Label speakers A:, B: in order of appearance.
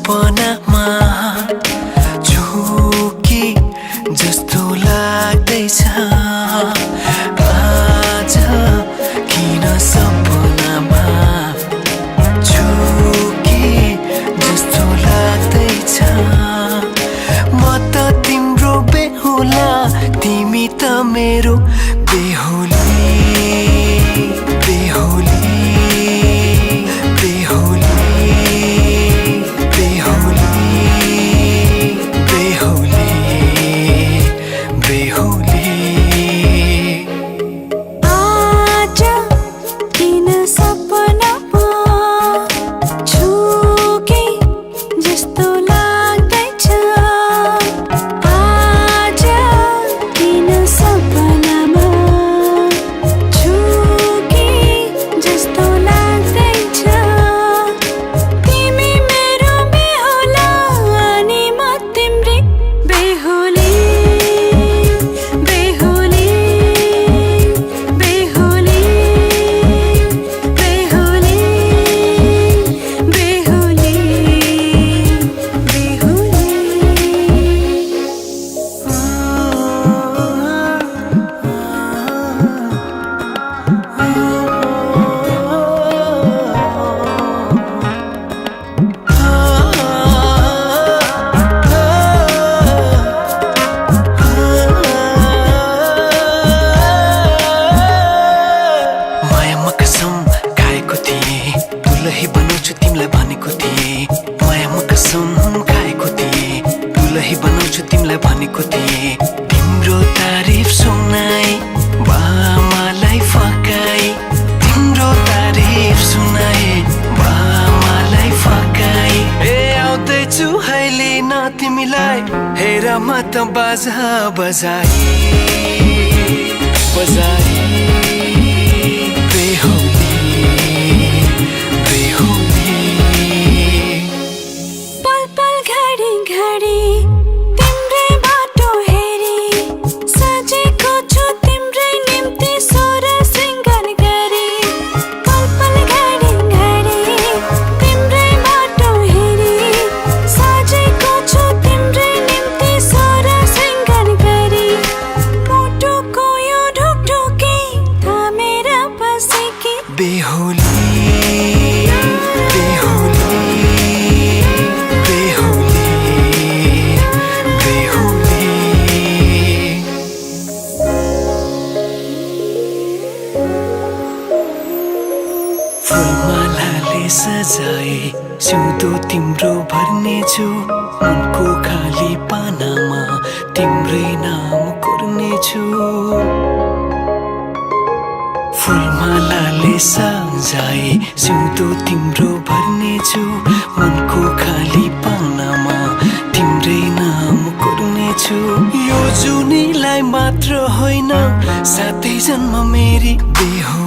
A: सपनामा झुकी जस्तो लाग्दैछ आज किन सपनामा झुकी जस्तो लाग्दैछ म त तिम्रो बेहुला तिमी त मेरो बेहुली बेहुली दुलही बनाउँछु तिमीलाई भनेको थिएँ मायामा कसम खाएको थिएँ दुलही बनाउँछु तिमीलाई भनेको थिएँ तिम्रो तारिफ सुनाई बामालाई फकाई तिम्रो तारिफ सुनाई बामालाई फकाई ए आउँदैछु अहिले न तिमीलाई हेर म त बाजा बजाई बजाई बेहुली बेहुली बेहुली बेहुली फुलमालाले सजाए सिउँदो तिम्रो भर्नेछु मनको खाली पानामा तिम्रै नाम कोर्नेछु फुलमालाले सजाए सिउँदो तिम्रो भर्नेछु मनको खाली पानामा तिम्रै नाम कोर्नेछु यो जुनीलाई मात्र होइन सातै जन्म मेरी बेहुली